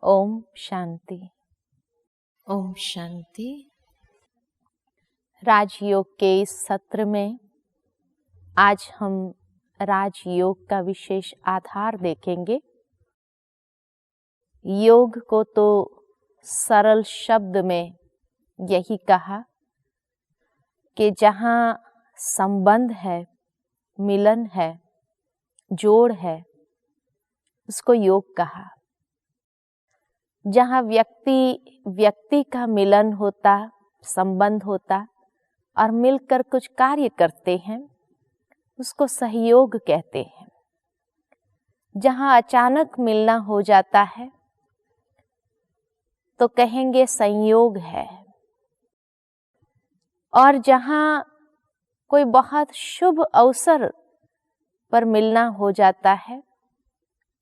ओम शांति। ओम शांति। राजयोग के इस सत्र में आज हम राजयोग का विशेष आधार देखेंगे। योग को तो सरल शब्द में यही कहा कि जहाँ संबंध है, मिलन है, जोड़ है, उसको योग कहा। जहाँ व्यक्ति का मिलन होता, संबंध होता और मिलकर कुछ कार्य करते हैं, उसको सहयोग कहते हैं। जहाँ अचानक मिलना हो जाता है तो कहेंगे संयोग है। और जहाँ कोई बहुत शुभ अवसर पर मिलना हो जाता है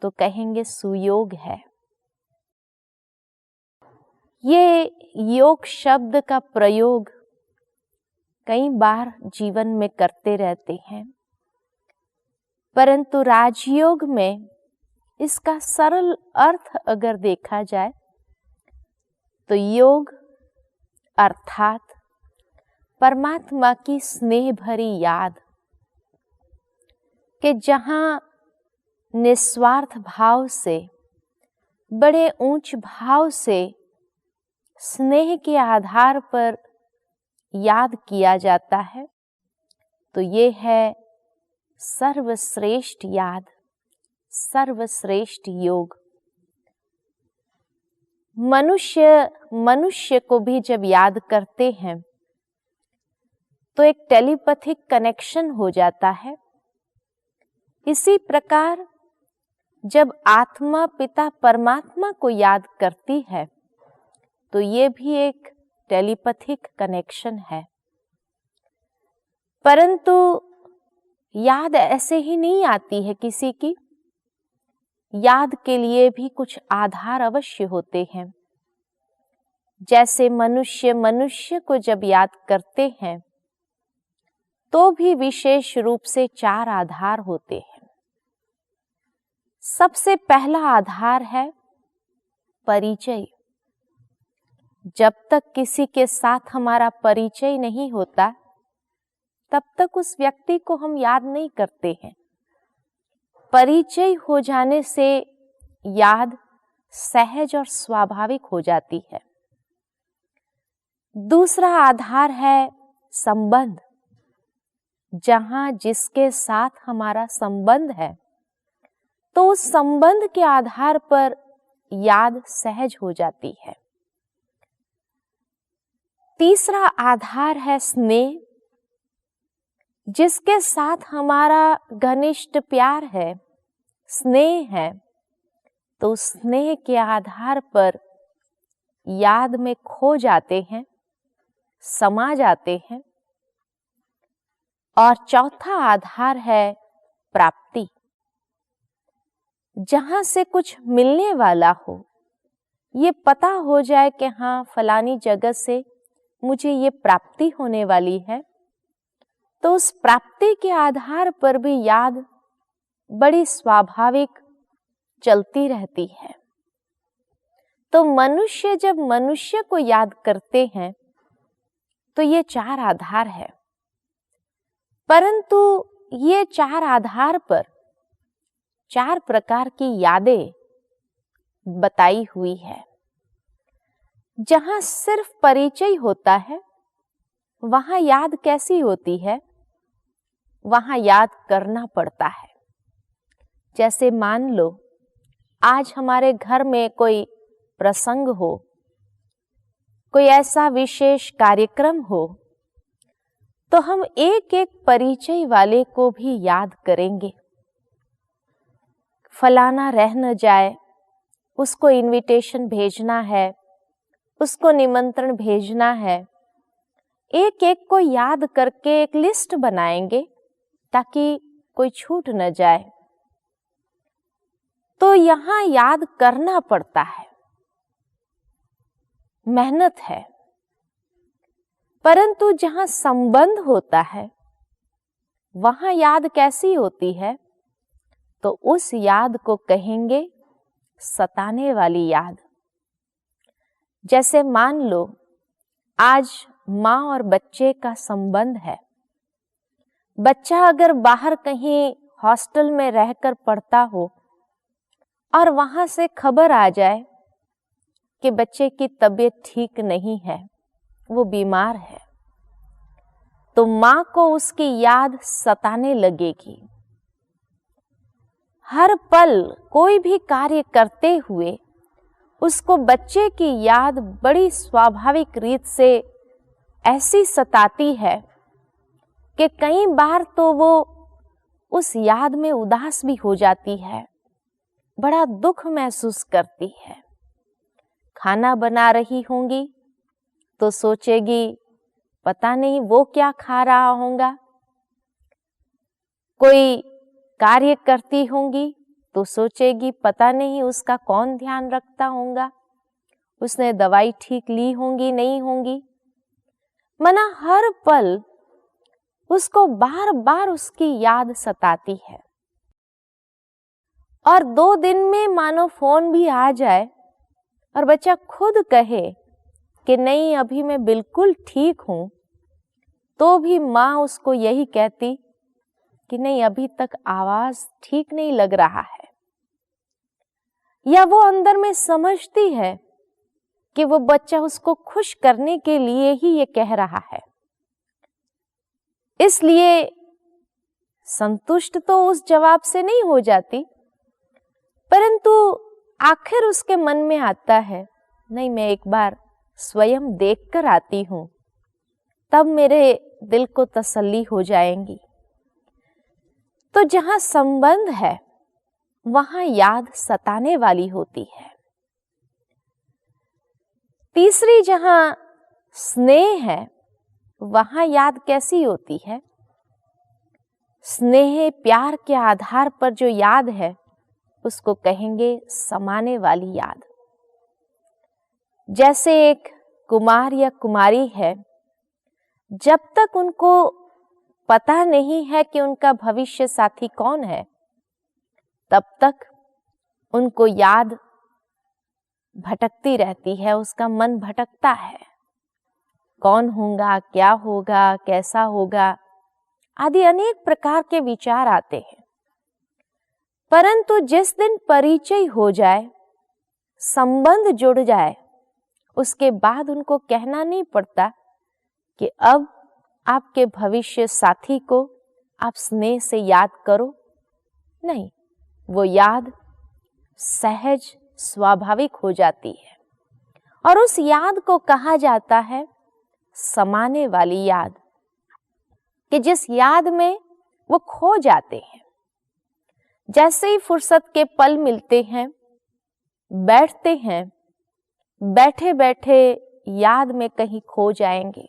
तो कहेंगे सुयोग है। ये योग शब्द का प्रयोग कई बार जीवन में करते रहते हैं, परंतु राजयोग में इसका सरल अर्थ अगर देखा जाए तो योग अर्थात परमात्मा की स्नेह भरी याद, कि जहाँ निस्वार्थ भाव से, बड़े ऊंच भाव से स्नेह के आधार पर याद किया जाता है, तो ये है सर्वश्रेष्ठ याद, सर्वश्रेष्ठ योग। मनुष्य को भी जब याद करते हैं तो एक टेलीपैथिक कनेक्शन हो जाता है। इसी प्रकार जब आत्मा पिता परमात्मा को याद करती है तो ये भी एक टेलीपैथिक कनेक्शन है। परंतु याद ऐसे ही नहीं आती है किसी की। याद के लिए भी कुछ आधार अवश्य होते हैं। जैसे मनुष्य को जब याद करते हैं तो भी विशेष रूप से 4 आधार होते हैं। सबसे पहला आधार है परिचय। जब तक किसी के साथ हमारा परिचय नहीं होता तब तक उस व्यक्ति को हम याद नहीं करते हैं। परिचय हो जाने से याद सहज और स्वाभाविक हो जाती है। दूसरा आधार है संबंध। जहां जिसके साथ हमारा संबंध है तो उस संबंध के आधार पर याद सहज हो जाती है। तीसरा आधार है स्नेह। जिसके साथ हमारा घनिष्ठ प्यार है, स्नेह है, तो स्नेह के आधार पर याद में खो जाते हैं, समा जाते हैं। और चौथा आधार है प्राप्ति। जहां से कुछ मिलने वाला हो, ये पता हो जाए कि हाँ फलानी जगह से मुझे ये प्राप्ति होने वाली है, तो उस प्राप्ति के आधार पर भी याद बड़ी स्वाभाविक चलती रहती है। तो मनुष्य जब मनुष्य को याद करते हैं तो ये 4 आधार है। परंतु ये 4 आधार पर 4 प्रकार की यादें बताई हुई है। जहां सिर्फ परिचय होता है वहां याद कैसी होती है? वहां याद करना पड़ता है। जैसे मान लो आज हमारे घर में कोई प्रसंग हो, कोई ऐसा विशेष कार्यक्रम हो, तो हम एक एक परिचय वाले को भी याद करेंगे। फलाना रह न जाए, उसको इनविटेशन भेजना है, उसको निमंत्रण भेजना है। एक एक को याद करके एक लिस्ट बनाएंगे ताकि कोई छूट न जाए। तो यहां याद करना पड़ता है, मेहनत है। परंतु जहां संबंध होता है वहां याद कैसी होती है? तो उस याद को कहेंगे सताने वाली याद, जैसे मान लो आज माँ और बच्चे का संबंध है। बच्चा अगर बाहर कहीं हॉस्टल में रहकर पढ़ता हो और वहां से खबर आ जाए कि बच्चे की तबीयत ठीक नहीं है, वो बीमार है, तो माँ को उसकी याद सताने लगेगी। हर पल कोई भी कार्य करते हुए उसको बच्चे की याद बड़ी स्वाभाविक रीत से ऐसी सताती है कि कई बार तो वो उस याद में उदास भी हो जाती है, बड़ा दुख महसूस करती है। खाना बना रही होंगी तो सोचेगी पता नहीं वो क्या खा रहा होगा। कोई कार्य करती होंगी तो सोचेगी पता नहीं उसका कौन ध्यान रखता होगा, उसने दवाई ठीक ली होंगी नहीं होंगी। मना हर पल उसको बार बार उसकी याद सताती है। और 2 दिन में मानो फोन भी आ जाए और बच्चा खुद कहे कि नहीं अभी मैं बिल्कुल ठीक हूं, तो भी माँ उसको यही कहती कि नहीं अभी तक आवाज ठीक नहीं लग रहा है। या वो अंदर में समझती है कि वो बच्चा उसको खुश करने के लिए ही ये कह रहा है, इसलिए संतुष्ट तो उस जवाब से नहीं हो जाती, परंतु आखिर उसके मन में आता है नहीं मैं एक बार स्वयं देखकर आती हूं, तब मेरे दिल को तसल्ली हो जाएगी। तो जहां संबंध है वहां याद सताने वाली होती है। तीसरी जहां स्नेह है वहां याद कैसी होती है? स्नेह प्यार के आधार पर जो याद है उसको कहेंगे समाने वाली याद। जैसे एक कुमार या कुमारी है, जब तक उनको पता नहीं है कि उनका भविष्य साथी कौन है, तब तक उनको याद भटकती रहती है, उसका मन भटकता है। कौन होगा, क्या होगा, कैसा होगा आदि अनेक प्रकार के विचार आते हैं। परंतु जिस दिन परिचय हो जाए, संबंध जुड़ जाए, उसके बाद उनको कहना नहीं पड़ता कि अब आपके भविष्य साथी को आप स्नेह से याद करो। नहीं, वो याद सहज स्वाभाविक हो जाती है और उस याद को कहा जाता है समाने वाली याद, कि जिस याद में वो खो जाते हैं। जैसे ही फुर्सत के पल मिलते हैं, बैठते हैं, बैठे बैठे याद में कहीं खो जाएंगे।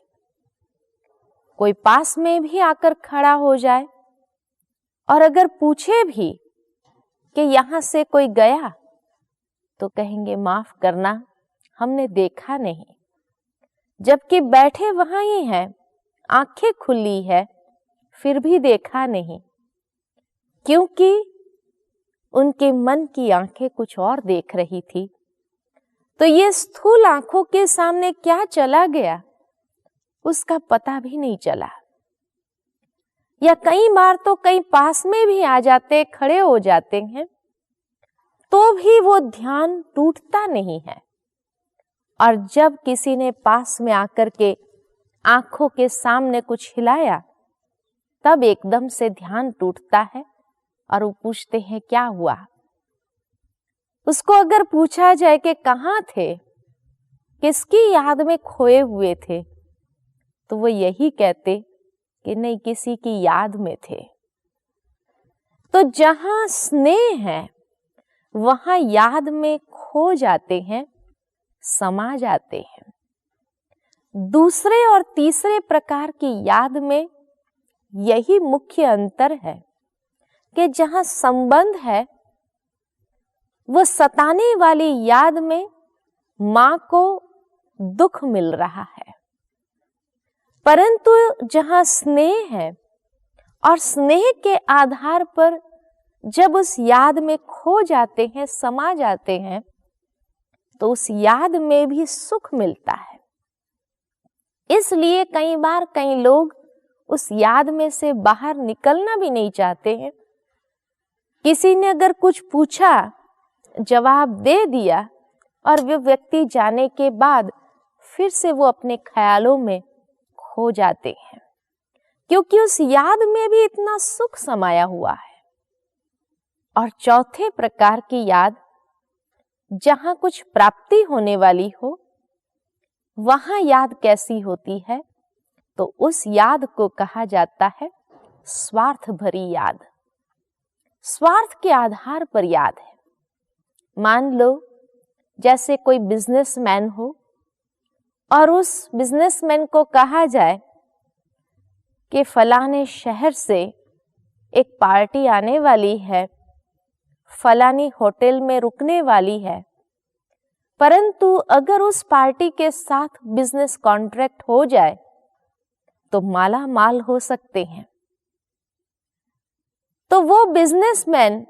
कोई पास में भी आकर खड़ा हो जाए और अगर पूछे भी कि यहां से कोई गया, तो कहेंगे माफ करना हमने देखा नहीं, जबकि बैठे वहां ही हैं, आंखें खुली है, फिर भी देखा नहीं, क्योंकि उनके मन की आंखें कुछ और देख रही थी। तो ये स्थूल आंखों के सामने क्या चला गया उसका पता भी नहीं चला। या कई बार तो कई पास में भी आ जाते, खड़े हो जाते हैं, तो भी वो ध्यान टूटता नहीं है। और जब किसी ने पास में आकर के आंखों के सामने कुछ हिलाया, तब एकदम से ध्यान टूटता है और वो पूछते हैं क्या हुआ। उसको अगर पूछा जाए कि कहाँ थे, किसकी याद में खोए हुए थे, तो वो यही कहते कि नहीं किसी की याद में थे। तो जहां स्नेह है वहां याद में खो जाते हैं, समा जाते हैं। दूसरे और तीसरे प्रकार की याद में यही मुख्य अंतर है कि जहां संबंध है, वो सताने वाली याद में मां को दुख मिल रहा है, परंतु जहां स्नेह है और स्नेह के आधार पर जब उस याद में खो जाते हैं, समा जाते हैं, तो उस याद में भी सुख मिलता है। इसलिए कई बार कई लोग उस याद में से बाहर निकलना भी नहीं चाहते हैं। किसी ने अगर कुछ पूछा, जवाब दे दिया और वो व्यक्ति जाने के बाद फिर से वो अपने ख्यालों में खो जाते हैं, क्योंकि उस याद में भी इतना सुख समाया हुआ है। और चौथे प्रकार की याद, जहां कुछ प्राप्ति होने वाली हो, वहां याद कैसी होती है? तो उस याद को कहा जाता है स्वार्थ भरी याद। स्वार्थ के आधार पर याद है। मान लो जैसे कोई बिजनेसमैन हो और उस बिजनेसमैन को कहा जाए कि फलाने शहर से एक पार्टी आने वाली है, फलानी होटल में रुकने वाली है, परंतु अगर उस पार्टी के साथ बिजनेस कॉन्ट्रैक्ट हो जाए तो माला माल हो सकते हैं। तो वो बिजनेसमैन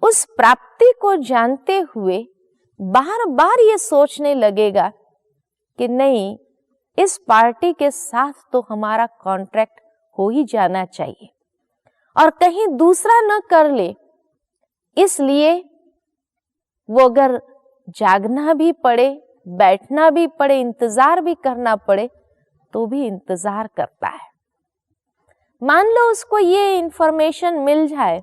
उस प्राप्ति को जानते हुए बार बार ये सोचने लगेगा कि नहीं, इस पार्टी के साथ तो हमारा कॉन्ट्रैक्ट हो ही जाना चाहिए और कहीं दूसरा न कर ले। इसलिए वो अगर जागना भी पड़े, बैठना भी पड़े, इंतजार भी करना पड़े तो भी इंतजार करता है। मान लो उसको ये इंफॉर्मेशन मिल जाए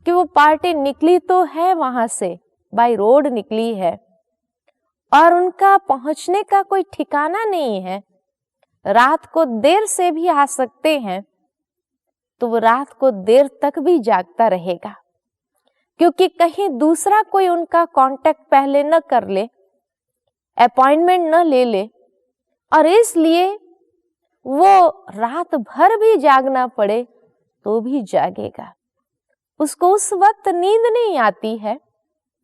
कि वो पार्टी निकली तो है, वहां से बाय रोड निकली है और उनका पहुंचने का कोई ठिकाना नहीं है, रात को देर से भी आ सकते हैं, तो वो रात को देर तक भी जागता रहेगा, क्योंकि कहीं दूसरा कोई उनका कांटेक्ट पहले न कर ले, अपॉइंटमेंट न ले ले, और इसलिए वो रात भर भी जागना पड़े तो भी जागेगा। उसको उस वक्त नींद नहीं आती है,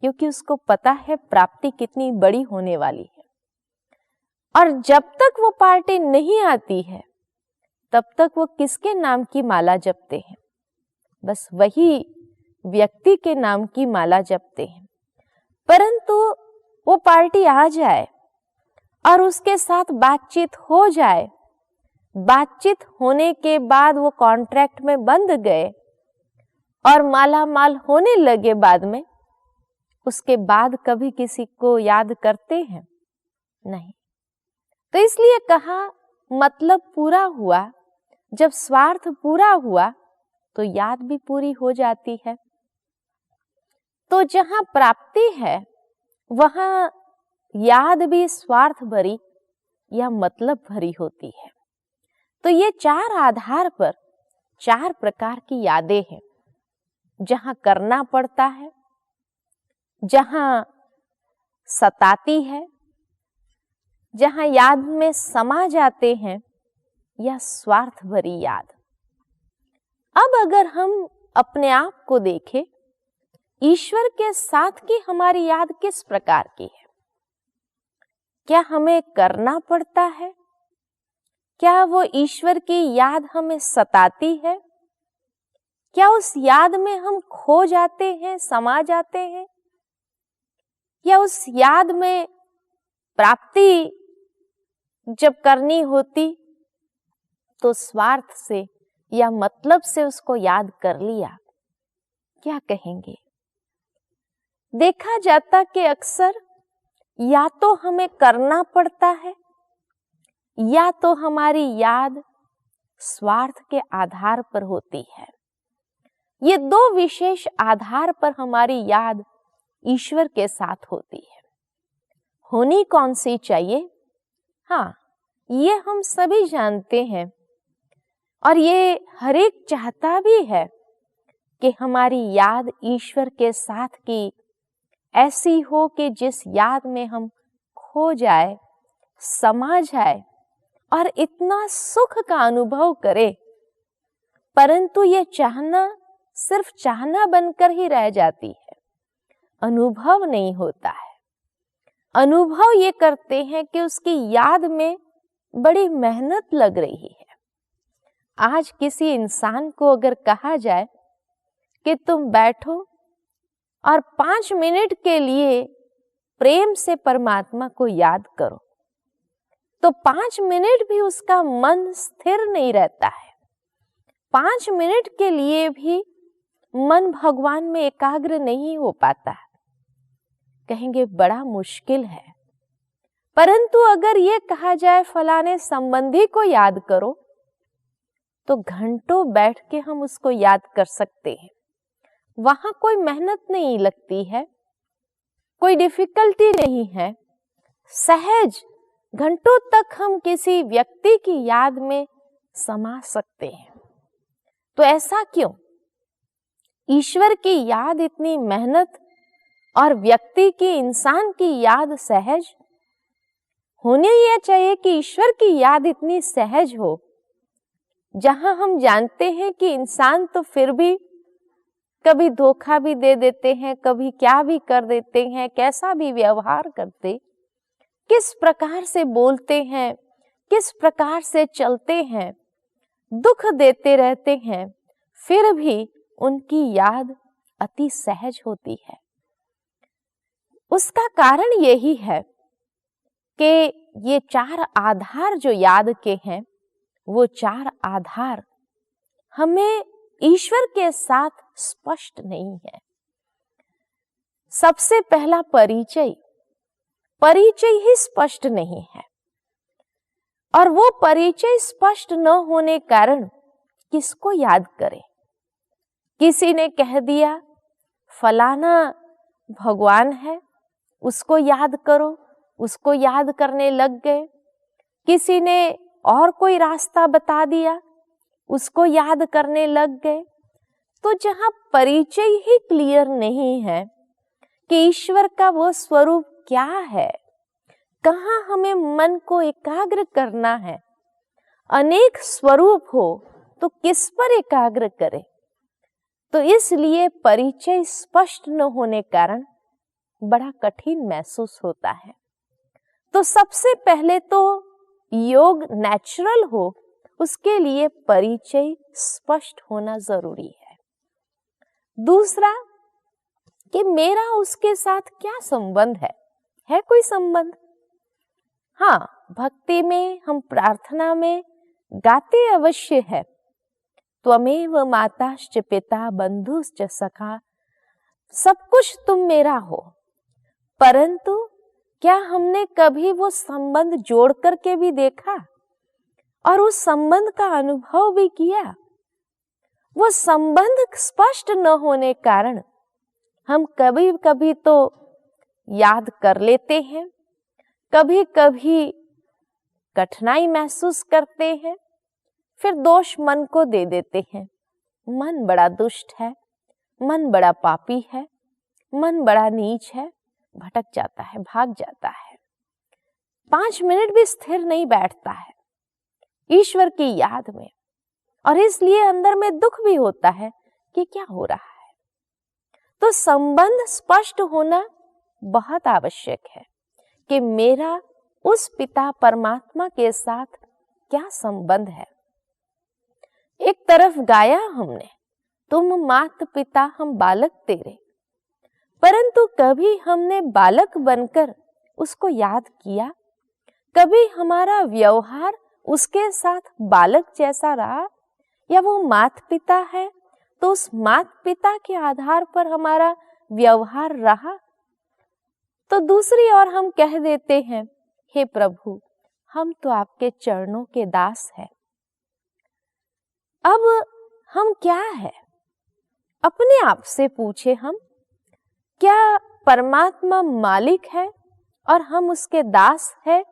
क्योंकि उसको पता है प्राप्ति कितनी बड़ी होने वाली है। और जब तक वो पार्टी नहीं आती है तब तक वो किसके नाम की माला जपते हैं? बस वही व्यक्ति के नाम की माला जपते हैं। परंतु वो पार्टी आ जाए और उसके साथ बातचीत हो जाए, बातचीत होने के बाद वो कॉन्ट्रैक्ट में बंध गए और माला माल होने लगे बाद में, उसके बाद कभी किसी को याद करते हैं? नहीं। तो इसलिए कहा मतलब पूरा हुआ। जब स्वार्थ पूरा हुआ तो याद भी पूरी हो जाती है। तो जहां प्राप्ति है वहां याद भी स्वार्थ भरी या मतलब भरी होती है। तो ये चार आधार पर चार प्रकार की यादें हैं, जहां करना पड़ता है, जहां सताती है, जहां याद में समा जाते हैं, या स्वार्थ भरी याद। अब अगर हम अपने आप को देखें, ईश्वर के साथ की हमारी याद किस प्रकार की है? क्या हमें करना पड़ता है? क्या वो ईश्वर की याद हमें सताती है? क्या उस याद में हम खो जाते हैं, समा जाते हैं? या उस याद में प्राप्ति जब करनी होती तो स्वार्थ से या मतलब से उसको याद कर लिया? क्या कहेंगे? देखा जाता कि अक्सर या तो हमें करना पड़ता है या तो हमारी याद स्वार्थ के आधार पर होती है। ये दो विशेष आधार पर हमारी याद ईश्वर के साथ होती है। होनी कौन सी चाहिए? हाँ, ये हम सभी जानते हैं और ये हर एक चाहता भी है कि हमारी याद ईश्वर के साथ की ऐसी हो कि जिस याद में हम खो जाए, समा जाए और इतना सुख का अनुभव करे। परंतु ये चाहना सिर्फ चाहना बनकर ही रह जाती है, अनुभव नहीं होता है। अनुभव ये करते हैं कि उसकी याद में बड़ी मेहनत लग रही है। आज किसी इंसान को अगर कहा जाए कि तुम बैठो और 5 मिनट के लिए प्रेम से परमात्मा को याद करो, तो 5 मिनट भी उसका मन स्थिर नहीं रहता है। 5 मिनट के लिए भी मन भगवान में एकाग्र नहीं हो पाता है। कहेंगे बड़ा मुश्किल है, परंतु अगर ये कहा जाए फलाने संबंधी को याद करो, तो घंटों बैठ के हम उसको याद कर सकते हैं। वहां कोई मेहनत नहीं लगती है, कोई डिफिकल्टी नहीं है, सहज घंटों तक हम किसी व्यक्ति की याद में समा सकते हैं। तो ऐसा क्यों? ईश्वर की याद इतनी मेहनत और व्यक्ति की, इंसान की याद सहज होनी यह चाहिए कि ईश्वर की याद इतनी सहज हो, जहां हम जानते हैं कि इंसान तो फिर भी कभी धोखा भी दे देते हैं, कभी क्या भी कर देते हैं, कैसा भी व्यवहार करते, किस प्रकार से बोलते हैं, किस प्रकार से चलते हैं, दुख देते रहते हैं, फिर भी उनकी याद अति सहज होती है। उसका कारण यही है कि ये 4 आधार जो याद के हैं, वो 4 आधार हमें ईश्वर के साथ स्पष्ट नहीं है। सबसे पहला परिचय ही स्पष्ट नहीं है, और वो परिचय स्पष्ट न होने कारण किसको याद करें? किसी ने कह दिया फलाना भगवान है, उसको याद करो, उसको याद करने लग गए। किसी ने और कोई रास्ता बता दिया, उसको याद करने लग गए। तो जहां परिचय ही क्लियर नहीं है कि ईश्वर का वो स्वरूप क्या है, कहाँ हमें मन को एकाग्र करना है, अनेक स्वरूप हो तो किस पर एकाग्र करें? तो इसलिए परिचय स्पष्ट न होने कारण बड़ा कठिन महसूस होता है। तो सबसे पहले तो योग नेचुरल हो, उसके लिए परिचय स्पष्ट होना जरूरी है। दूसरा कि मेरा उसके साथ क्या संबंध है कोई संबंध? हाँ, भक्ति में हम प्रार्थना में गाते अवश्य है, त्वमेव माताश्च पिता बंधुश्च सखा, सब कुछ तुम मेरा हो। परंतु क्या हमने कभी वो संबंध जोड़ करके भी देखा और उस संबंध का अनुभव भी किया? वो संबंध स्पष्ट न होने कारण हम कभी कभी तो याद कर लेते हैं, कभी कभी कठिनाई महसूस करते हैं, फिर दोष मन को दे देते हैं। मन बड़ा दुष्ट है, मन बड़ा पापी है, मन बड़ा नीच है, भटक जाता है, भाग जाता है, 5 मिनट भी स्थिर नहीं बैठता है ईश्वर की याद में, और इसलिए अंदर में दुख भी होता है कि क्या हो रहा है। तो संबंध स्पष्ट होना बहुत आवश्यक है कि मेरा उस पिता परमात्मा के साथ क्या संबंध है। एक तरफ गाया हमने, तुम मात पिता हम बालक तेरे, परंतु कभी हमने बालक बनकर उसको याद किया? कभी हमारा व्यवहार उसके साथ बालक जैसा रहा? या वो मात पिता है तो उस मात पिता के आधार पर हमारा व्यवहार रहा? तो दूसरी ओर हम कह देते हैं, हे प्रभु हम तो आपके चरणों के दास हैं। अब हम क्या है? अपने आप से पूछे हम, क्या परमात्मा मालिक है और हम उसके दास हैं,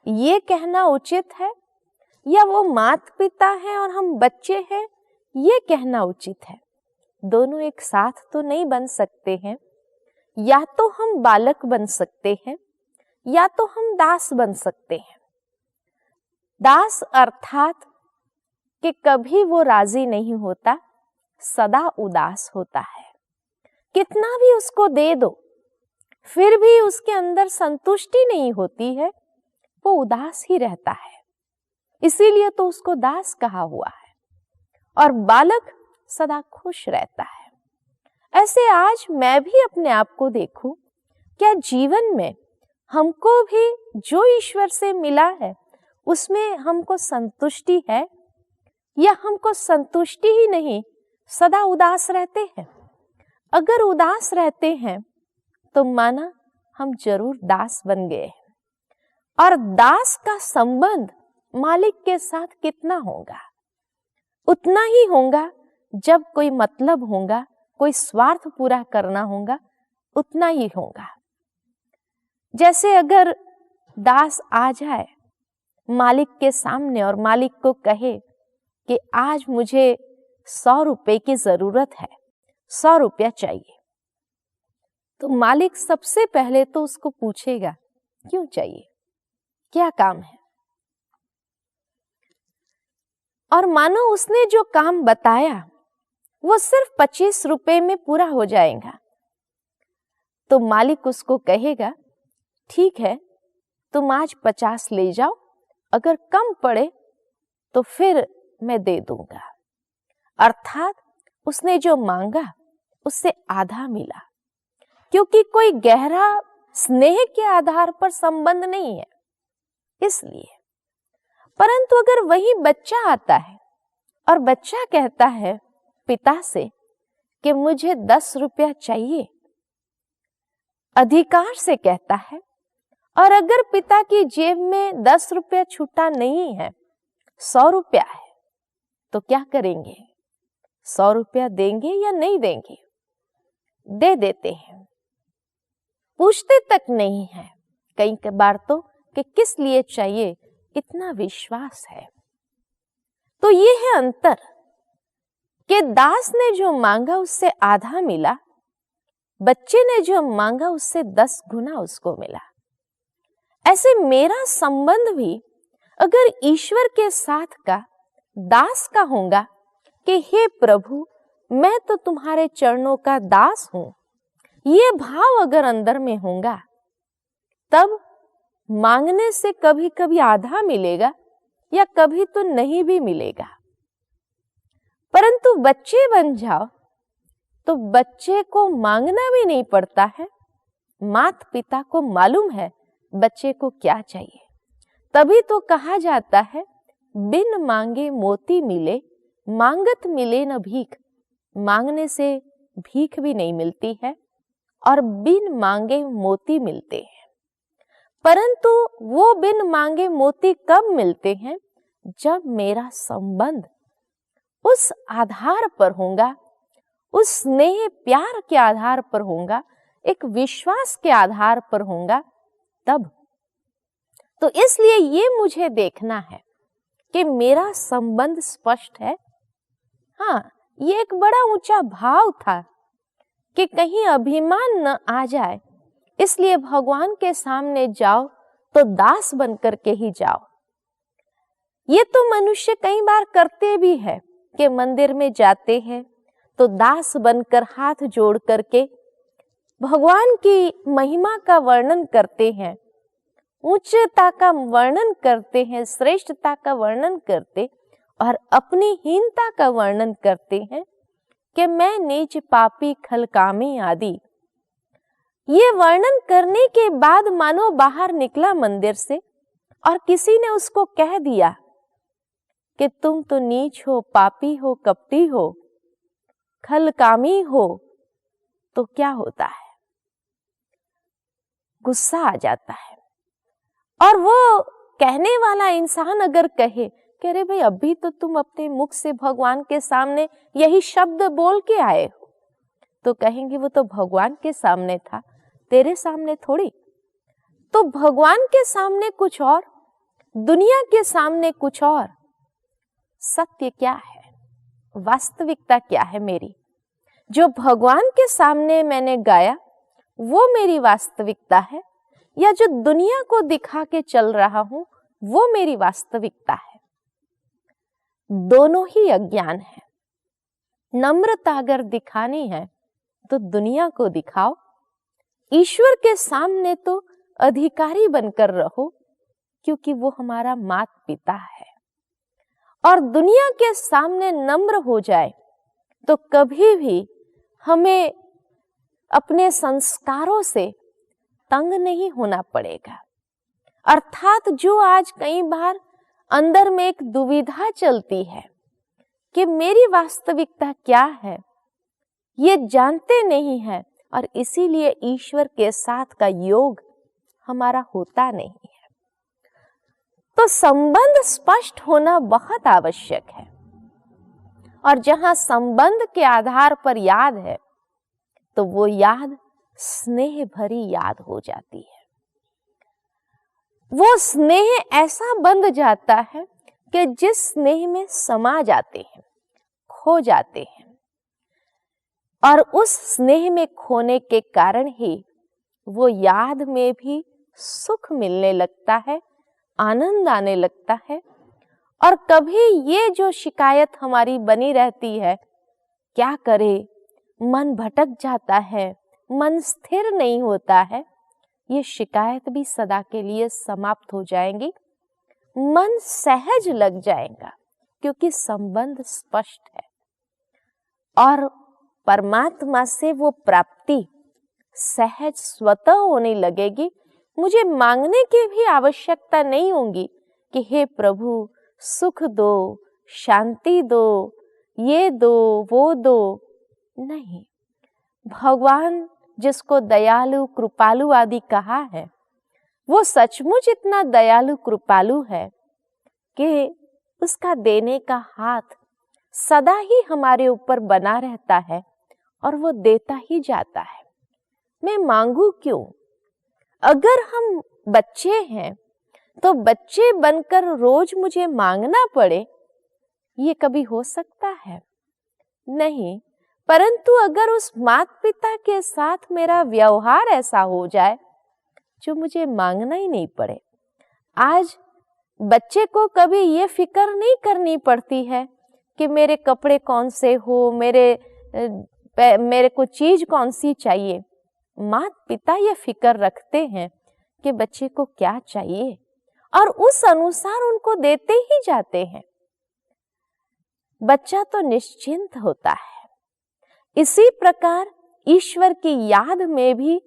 ये कहना उचित है? या वो माता पिता है और हम बच्चे हैं, ये कहना उचित है? दोनों एक साथ तो नहीं बन सकते हैं। या तो हम बालक बन सकते हैं या तो हम दास बन सकते हैं। दास अर्थात कि कभी वो राजी नहीं होता, सदा उदास होता है। कितना भी उसको दे दो फिर भी उसके अंदर संतुष्टि नहीं होती है, वो उदास ही रहता है। इसीलिए तो उसको दास कहा हुआ है। और बालक सदा खुश रहता है। ऐसे आज मैं भी अपने आप को देखूं क्या जीवन में हमको भी जो ईश्वर से मिला है उसमें हमको संतुष्टि है, या हमको संतुष्टि ही नहीं, सदा उदास रहते हैं? अगर उदास रहते हैं तो माना हम जरूर दास बन गए हैं। और दास का संबंध मालिक के साथ कितना होगा? उतना ही होगा जब कोई मतलब होगा, कोई स्वार्थ पूरा करना होगा, उतना ही होगा। जैसे अगर दास आ जाए मालिक के सामने और मालिक को कहे कि आज मुझे 100 रुपए की जरूरत है, 100 रुपया चाहिए, तो मालिक सबसे पहले तो उसको पूछेगा क्यों चाहिए, क्या काम है। और मानो उसने जो काम बताया वो सिर्फ 25 रुपए में पूरा हो जाएगा, तो मालिक उसको कहेगा ठीक है, तुम आज 50 ले जाओ, अगर कम पड़े तो फिर मैं दे दूंगा। अर्थात उसने जो मांगा उससे आधा मिला, क्योंकि कोई गहरा स्नेह के आधार पर संबंध नहीं है इसलिए। परंतु अगर वही बच्चा आता है और बच्चा कहता है पिता से कि मुझे 10 रुपया चाहिए, अधिकार से कहता है, और अगर पिता की जेब में 10 रुपया छूटा नहीं है, 100 रुपया है, तो क्या करेंगे? 100 रुपया देंगे या नहीं देंगे? दे देते हैं, पूछते तक नहीं है। कई बार तो कि किस लिए चाहिए, इतना विश्वास है। तो ये है अंतर कि दास ने जो मांगा उससे आधा मिला, बच्चे ने जो मांगा उससे 10 गुना उसको मिला। ऐसे मेरा संबंध भी अगर ईश्वर के साथ का दास का होगा कि हे प्रभु, मैं तो तुम्हारे चरणों का दास हूं, ये भाव अगर अंदर में होगा, तब मांगने से कभी कभी आधा मिलेगा या कभी तो नहीं भी मिलेगा। परंतु बच्चे बन जाओ तो बच्चे को मांगना भी नहीं पड़ता है, माता पिता को मालूम है बच्चे को क्या चाहिए। तभी तो कहा जाता है बिन मांगे मोती मिले, मांगत मिले न भीख। मांगने से भीख भी नहीं मिलती है और बिन मांगे मोती मिलते हैं। परंतु वो बिन मांगे मोती कब मिलते हैं? जब मेरा संबंध उस आधार पर होगा, उस स्नेह प्यार के आधार पर होगा, एक विश्वास के आधार पर होगा, तब। तो इसलिए ये मुझे देखना है कि मेरा संबंध स्पष्ट है। हाँ, ये एक बड़ा ऊंचा भाव था कि कहीं अभिमान न आ जाए, इसलिए भगवान के सामने जाओ तो दास बनकर के ही जाओ। ये तो मनुष्य कई बार करते भी है कि मंदिर में जाते हैं तो दास बनकर हाथ जोड़ करके भगवान की महिमा का वर्णन करते हैं, उच्चता का वर्णन करते हैं, श्रेष्ठता का वर्णन करते और अपनी हीनता का वर्णन करते हैं कि मैं नीच पापी खलकामी आदि। ये वर्णन करने के बाद मानो बाहर निकला मंदिर से और किसी ने उसको कह दिया कि तुम तो नीच हो, पापी हो, कपटी हो, खलकामी हो, तो क्या होता है? गुस्सा आ जाता है। और वो कहने वाला इंसान अगर कहे कि अरे भाई, अभी तो तुम अपने मुख से भगवान के सामने यही शब्द बोल के आए हो, तो कहेंगे वो तो भगवान के सामने था, तेरे सामने थोड़ी। तो भगवान के सामने कुछ और, दुनिया के सामने कुछ और। सत्य क्या है, वास्तविकता क्या है मेरी? जो भगवान के सामने मैंने गाया वो मेरी वास्तविकता है, या जो दुनिया को दिखा के चल रहा हूं वो मेरी वास्तविकता है? दोनों ही अज्ञान है। नम्रता अगर दिखानी है तो दुनिया को दिखाओ, ईश्वर के सामने तो अधिकारी बनकर रहो, क्योंकि वो हमारा माता पिता है। और दुनिया के सामने नम्र हो जाए तो कभी भी हमें अपने संस्कारों से तंग नहीं होना पड़ेगा। अर्थात जो आज कई बार अंदर में एक दुविधा चलती है कि मेरी वास्तविकता क्या है, ये जानते नहीं है और इसीलिए ईश्वर के साथ का योग हमारा होता नहीं है। तो संबंध स्पष्ट होना बहुत आवश्यक है। और जहां संबंध के आधार पर याद है तो वो याद स्नेह भरी याद हो जाती है। वो स्नेह ऐसा बंध जाता है कि जिस स्नेह में समा जाते हैं, खो जाते हैं, और उस स्नेह में खोने के कारण ही वो याद में भी सुख मिलने लगता है, आनंद आने लगता है। और कभी ये जो शिकायत हमारी बनी रहती है, क्या करे, मन भटक जाता है, मन स्थिर नहीं होता है, ये शिकायत भी सदा के लिए समाप्त हो जाएंगी। मन सहज लग जाएगा क्योंकि संबंध स्पष्ट है और परमात्मा से वो प्राप्ति सहज स्वतः होने लगेगी। मुझे मांगने की भी आवश्यकता नहीं होगी कि हे प्रभु सुख दो, शांति दो, ये दो, वो दो। नहीं, भगवान जिसको दयालु कृपालु आदि कहा है, वो सचमुच इतना दयालु कृपालु है कि उसका देने का हाथ सदा ही हमारे ऊपर बना रहता है और वो देता ही जाता है। मैं मांगू क्यों? अगर हम बच्चे हैं तो बच्चे बनकर रोज मुझे मांगना पड़े, ये कभी हो सकता है? नहीं। परंतु अगर उस माता पिता के साथ मेरा व्यवहार ऐसा हो जाए जो मुझे मांगना ही नहीं पड़े। आज बच्चे को कभी ये फिक्र नहीं करनी पड़ती है कि मेरे कपड़े कौन से हो, मेरे को चीज कौन सी चाहिए। माता पिता ये फिक्र रखते हैं कि बच्चे को क्या चाहिए और उस अनुसार उनको देते ही जाते हैं। बच्चा तो निश्चिंत होता है। इसी प्रकार ईश्वर की याद में भी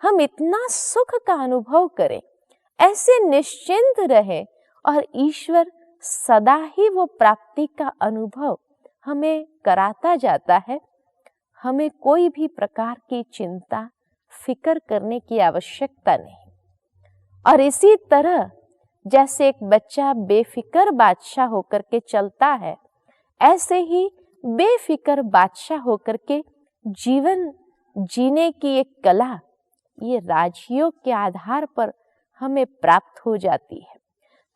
हम इतना सुख का अनुभव करें, ऐसे निश्चिंत रहे और ईश्वर सदा ही वो प्राप्ति का अनुभव हमें कराता जाता है। हमें कोई भी प्रकार की चिंता फिक्र करने की आवश्यकता नहीं। और इसी तरह जैसे एक बच्चा बेफिक्र बादशाह होकर के चलता है, ऐसे ही बेफिक्र बादशाह होकर के जीवन जीने की एक कला ये राजयोग के आधार पर हमें प्राप्त हो जाती है।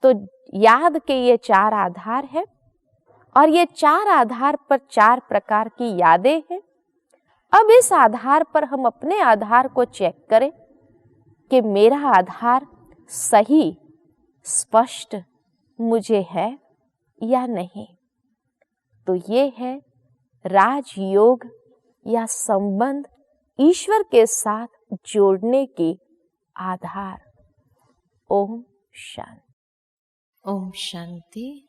तो याद के ये 4 आधार है और ये 4 आधार पर 4 प्रकार की यादें हैं। अब इस आधार पर हम अपने आधार को चेक करें कि मेरा आधार सही स्पष्ट मुझे है या नहीं। तो ये है राजयोग या संबंध ईश्वर के साथ जोड़ने के आधार। ओम शांति। ओम शांति।